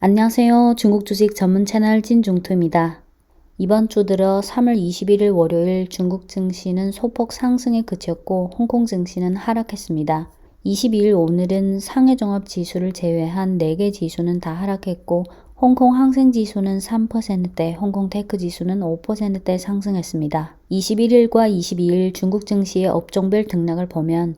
안녕하세요. 중국 주식 전문 채널 진중투입니다. 이번 주 들어 3월 21일 월요일 중국 증시는 소폭 상승에 그쳤고 홍콩 증시는 하락했습니다. 22일 오늘은 상해 종합 지수를 제외한 4개 지수는 다 하락했고 홍콩 항생 지수는 3%대, 홍콩 테크 지수는 5%대 상승했습니다. 21일과 22일 중국 증시의 업종별 등락을 보면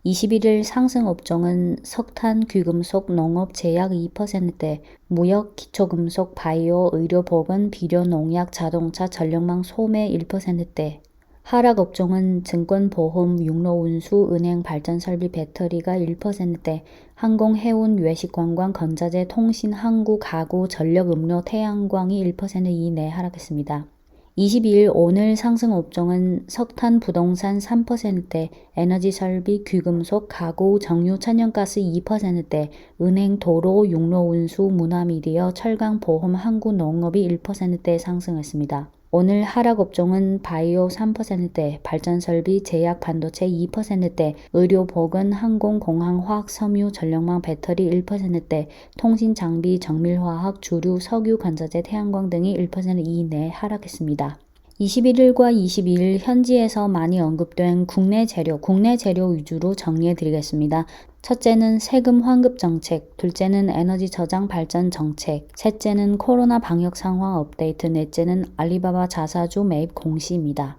21일 상승 업종은 석탄, 귀금속, 농업, 제약 2%대, 무역, 기초금속, 바이오, 의료보건, 비료, 농약, 자동차, 전력망, 소매 1%대, 하락 업종은 증권, 보험, 육로, 운수, 은행, 발전설비, 배터리가 1%대, 항공, 해운, 외식, 관광, 건자재, 통신, 항구, 가구, 전력, 음료, 태양광이 1% 이내 하락했습니다. 22일 오늘 상승 업종은 석탄, 부동산 3%대, 에너지 설비, 귀금속, 가구, 정유, 천연가스 2%대, 은행, 도로, 육로, 운수, 문화미디어, 철강, 보험, 항구, 농업이 1%대 상승했습니다. 오늘 하락 업종은 바이오 3%대, 발전설비, 제약, 반도체 2%대, 의료, 보건, 항공, 공항, 화학, 섬유, 전력망, 배터리 1%대, 통신, 장비, 정밀화학, 주류, 석유, 건자재, 태양광 등이 1% 이내 하락했습니다. 21일과 22일 현지에서 많이 언급된 국내 재료 위주로 정리해 드리겠습니다. 첫째는 세금 환급 정책, 둘째는 에너지 저장 발전 정책, 셋째는 코로나 방역 상황 업데이트, 넷째는 알리바바 자사주 매입 공시입니다.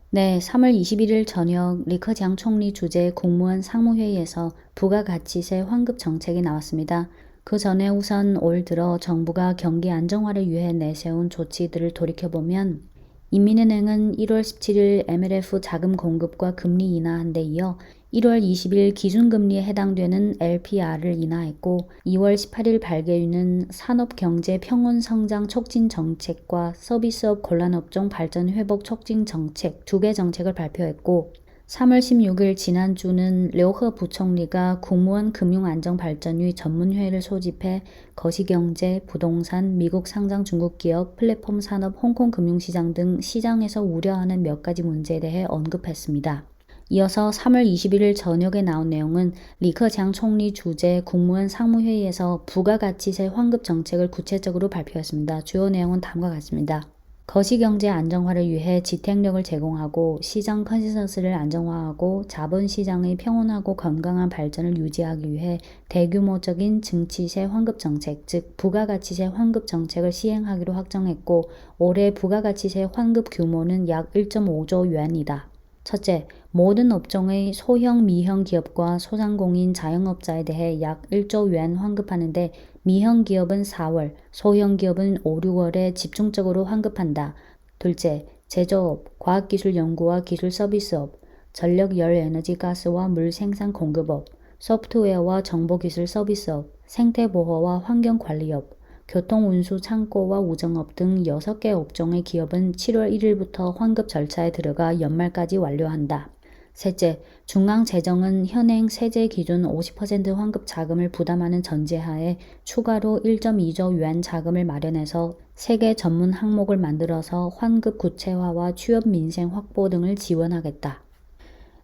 네, 3월 21일 저녁 리커장 총리 주재 국무원 상무회의에서 부가가치세 환급 정책이 나왔습니다. 그 전에 우선 올 들어 정부가 경기 안정화를 위해 내세운 조치들을 돌이켜보면 인민은행은 1월 17일 MLF 자금 공급과 금리 인하한 데 이어 1월 20일 기준금리에 해당되는 LPR을 인하했고 2월 18일 발개유는 산업경제평온성장 촉진 정책과 서비스업 관련업종 발전 회복 촉진 정책 2개 정책을 발표했고 3월 16일 지난주는 려허 부총리가 국무원 금융안정발전위 전문회의를 소집해 거시경제, 부동산, 미국 상장 중국기업, 플랫폼 산업, 홍콩 금융시장 등 시장에서 우려하는 몇 가지 문제에 대해 언급했습니다. 이어서 3월 21일 저녁에 나온 내용은 리커장 총리 주재 국무원 상무회의에서 부가가치세 환급 정책을 구체적으로 발표했습니다. 주요 내용은 다음과 같습니다. 거시경제 안정화를 위해 지탱력을 제공하고 시장 컨센서스를 안정화하고 자본시장의 평온하고 건강한 발전을 유지하기 위해 대규모적인 증치세 환급 정책, 즉 부가가치세 환급 정책을 시행하기로 확정했고 올해 부가가치세 환급 규모는 약 1.5조 yuan이다. 첫째, 모든 업종의 소형, 미형 기업과 소상공인 자영업자에 대해 약 1조 yuan 환급하는데 미형 기업은 4월, 소형 기업은 5, 6월에 집중적으로 환급한다. 둘째, 제조업, 과학기술연구와 기술서비스업, 전력, 열, 에너지, 가스와 물 생산 공급업, 소프트웨어와 정보기술 서비스업, 생태보호와 환경관리업, 교통운수, 창고와 우정업 등 6개 업종의 기업은 7월 1일부터 환급 절차에 들어가 연말까지 완료한다. 셋째, 중앙재정은 현행 세제 기준 50% 환급 자금을 부담하는 전제하에 추가로 1.2조 yuan 자금을 마련해서 세계 전문 항목을 만들어서 환급 구체화와 취업 민생 확보 등을 지원하겠다.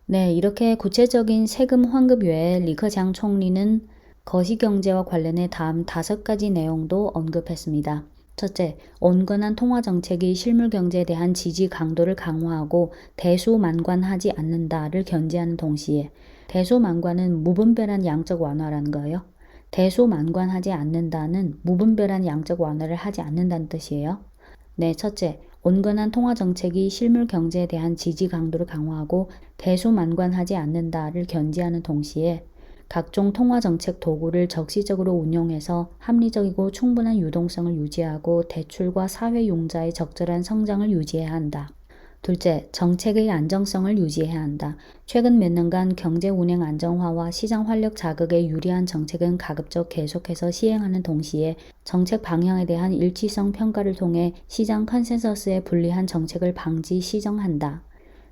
네, 이렇게 구체적인 세금 환급 외에 리커장 총리는 거시경제와 관련해 다음 5가지 내용도 언급했습니다. 첫째, 온건한 통화정책이 실물경제에 대한 지지 강도를 강화하고 대수만관하지 않는다를 견지하는 동시에 대수만관은 무분별한 양적 완화라는 거예요. 대수만관하지 않는다는 무분별한 양적 완화를 하지 않는다는 뜻이에요. 네, 첫째, 온건한 통화정책이 실물 경제에 대한 지지 강도를 강화하고 대수만관하지 않는다를 견지하는 동시에 각종 통화정책 도구를 적시적으로 운용해서 합리적이고 충분한 유동성을 유지하고 대출과 사회융자의 적절한 성장을 유지해야 한다. 둘째, 정책의 안정성을 유지해야 한다. 최근 몇 년간 경제 운행 안정화와 시장 활력 자극에 유리한 정책은 가급적 계속해서 시행하는 동시에 정책 방향에 대한 일치성 평가를 통해 시장 컨센서스에 불리한 정책을 방지 시정한다.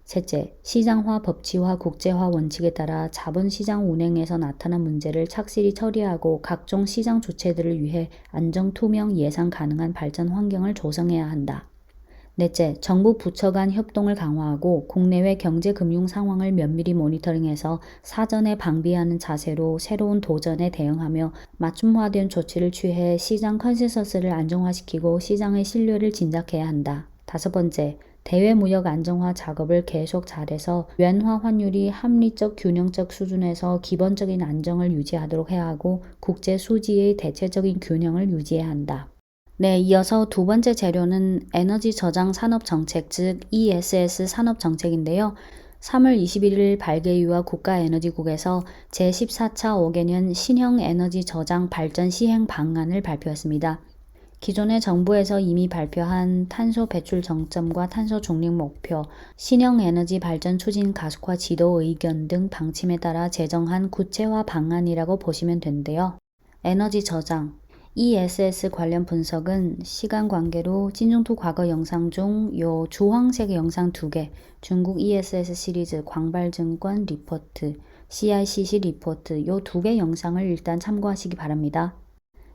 셋째, 시장화, 법치화, 국제화 원칙에 따라 자본시장 운행에서 나타난 문제를 착실히 처리하고 각종 시장 주체들을 위해 안정, 투명, 예상 가능한 발전 환경을 조성해야 한다. 넷째, 정부 부처 간 협동을 강화하고 국내외 경제 금융 상황을 면밀히 모니터링해서 사전에 방비하는 자세로 새로운 도전에 대응하며 맞춤화된 조치를 취해 시장 컨센서스를 안정화시키고 시장의 신뢰를 진작해야 한다. 다섯 번째, 대외 무역 안정화 작업을 계속 잘해서 유엔화 환율이 합리적 균형적 수준에서 기본적인 안정을 유지하도록 해야 하고 국제 수지의 대체적인 균형을 유지해야 한다. 네, 이어서 두 번째 재료는 에너지 저장 산업 정책, 즉 ESS 산업 정책인데요. 3월 21일 발개유와 국가에너지국에서 제14차 5개년 신형 에너지 저장 발전 시행 방안을 발표했습니다. 기존의 정부에서 이미 발표한 탄소 배출 정점과 탄소 중립 목표, 신형 에너지 발전 추진 가속화 지도 의견 등 방침에 따라 제정한 구체화 방안이라고 보시면 되는데요. 에너지 저장, ESS 관련 분석은 시간 관계로 찐중투 과거 영상 중 요 주황색 영상 2개, 중국 ESS 시리즈 광발증권 리포트, CICC 리포트 요 2개 영상을 일단 참고하시기 바랍니다.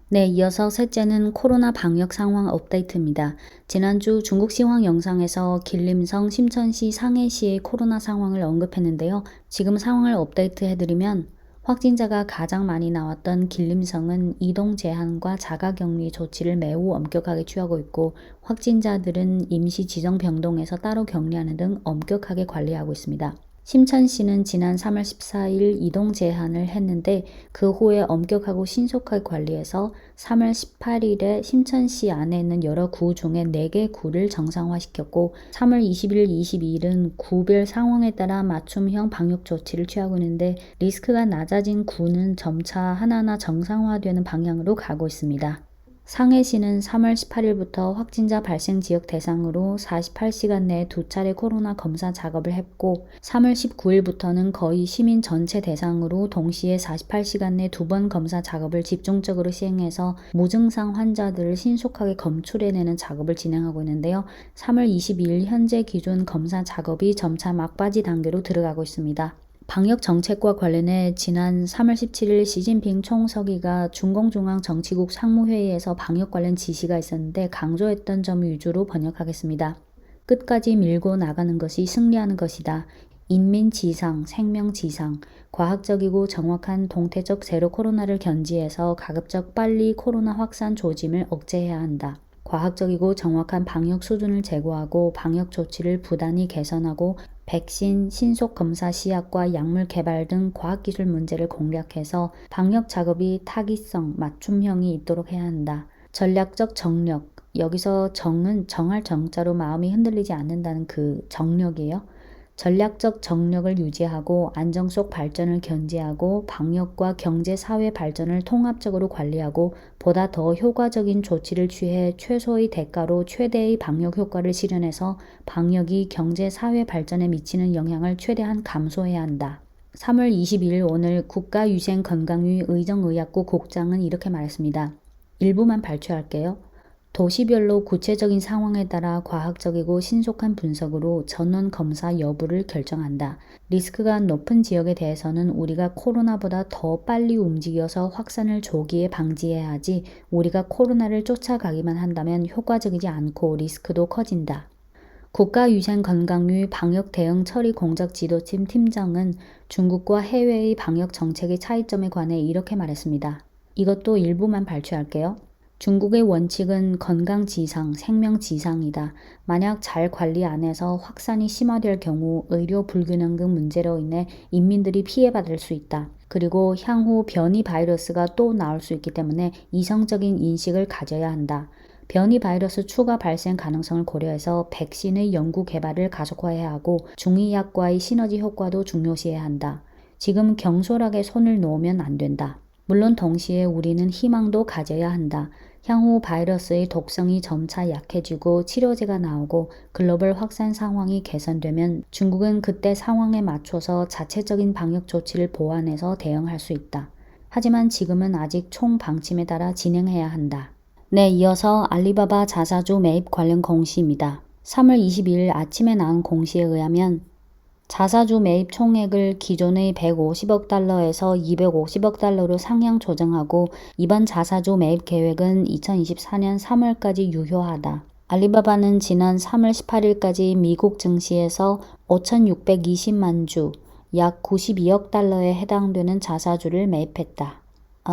네, 이어서 셋째는 코로나 방역 상황 업데이트입니다. 지난주 중국 시황 영상에서 길림성, 심천시, 상해시의 코로나 상황을 언급했는데요. 지금 상황을 업데이트 해드리면 확진자가 가장 많이 나왔던 길림성은 이동 제한과 자가격리 조치를 매우 엄격하게 취하고 있고 확진자들은 임시 지정병동에서 따로 격리하는 등 엄격하게 관리하고 있습니다. 심천시는 지난 3월 14일 이동 제한을 했는데 그 후에 엄격하고 신속하게 관리해서 3월 18일에 심천시 안에 있는 여러 구 중에 4개 구를 정상화시켰고 3월 21일, 22일은 구별 상황에 따라 맞춤형 방역 조치를 취하고 있는데 리스크가 낮아진 구는 점차 하나하나 정상화되는 방향으로 가고 있습니다. 상해시는 3월 18일부터 확진자 발생 지역 대상으로 48시간 내에 2차례 코로나 검사 작업을 했고 3월 19일부터는 거의 시민 전체 대상으로 동시에 48시간 내 2번 검사 작업을 집중적으로 시행해서 무증상 환자들을 신속하게 검출해내는 작업을 진행하고 있는데요. 3월 22일 현재 기준 검사 작업이 점차 막바지 단계로 들어가고 있습니다. 방역 정책과 관련해 지난 3월 17일 시진핑 총서기가 중공중앙정치국 상무회의에서 방역 관련 지시가 있었는데 강조했던 점 위주로 번역하겠습니다. 끝까지 밀고 나가는 것이 승리하는 것이다. 인민지상, 생명지상, 과학적이고 정확한 동태적 제로 코로나를 견지해서 가급적 빨리 코로나 확산 조짐을 억제해야 한다. 과학적이고 정확한 방역 수준을 제고하고 방역 조치를 부단히 개선하고 백신, 신속검사 시약과 약물 개발 등 과학기술 문제를 공략해서 방역 작업이 타깃성, 맞춤형이 있도록 해야 한다. 전략적 정력, 여기서 정은 정할 정자로 마음이 흔들리지 않는다는 그 정력이에요. 전략적 정력을 유지하고 안정 속 발전을 견지하고 방역과 경제 사회 발전을 통합적으로 관리하고 보다 더 효과적인 조치를 취해 최소의 대가로 최대의 방역 효과를 실현해서 방역이 경제 사회 발전에 미치는 영향을 최대한 감소해야 한다. 3월 22일 오늘 국가위생건강위 의정의학부 국장은 이렇게 말했습니다. 일부만 발췌할게요. 도시별로 구체적인 상황에 따라 과학적이고 신속한 분석으로 전원 검사 여부를 결정한다. 리스크가 높은 지역에 대해서는 우리가 코로나보다 더 빨리 움직여서 확산을 조기에 방지해야 하지 우리가 코로나를 쫓아가기만 한다면 효과적이지 않고 리스크도 커진다. 국가위생건강위 방역대응처리공작지도팀 팀장은 중국과 해외의 방역 정책의 차이점에 관해 이렇게 말했습니다. 이것도 일부만 발췌할게요. 중국의 원칙은 건강지상, 생명지상이다. 만약 잘 관리 안 해서 확산이 심화될 경우 의료 불균형 등 문제로 인해 인민들이 피해받을 수 있다. 그리고 향후 변이 바이러스가 또 나올 수 있기 때문에 이성적인 인식을 가져야 한다. 변이 바이러스 추가 발생 가능성을 고려해서 백신의 연구 개발을 가속화해야 하고 중의약과의 시너지 효과도 중요시해야 한다. 지금 경솔하게 손을 놓으면 안 된다. 물론 동시에 우리는 희망도 가져야 한다. 향후 바이러스의 독성이 점차 약해지고 치료제가 나오고 글로벌 확산 상황이 개선되면 중국은 그때 상황에 맞춰서 자체적인 방역 조치를 보완해서 대응할 수 있다. 하지만 지금은 아직 총 방침에 따라 진행해야 한다. 네, 이어서 알리바바 자사주 매입 관련 공시입니다. 3월 22일 아침에 나온 공시에 의하면 자사주 매입 총액을 기존의 150억 달러에서 250억 달러로 상향 조정하고 이번 자사주 매입 계획은 2024년 3월까지 유효하다. 알리바바는 지난 3월 18일까지 미국 증시에서 5,620만 주, 약 92억 달러에 해당되는 자사주를 매입했다.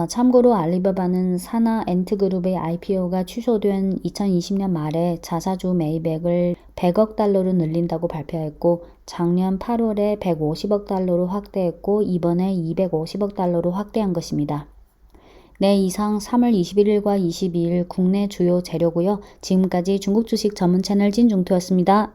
참고로 알리바바는 사나 엔트그룹의 IPO가 취소된 2020년 말에 자사주 매입액을 100억 달러로 늘린다고 발표했고, 작년 8월에 150억 달러로 확대했고, 이번에 250억 달러로 확대한 것입니다. 네, 이상 3월 21일과 22일 국내 주요 재료고요. 지금까지 중국 주식 전문 채널 진중투였습니다.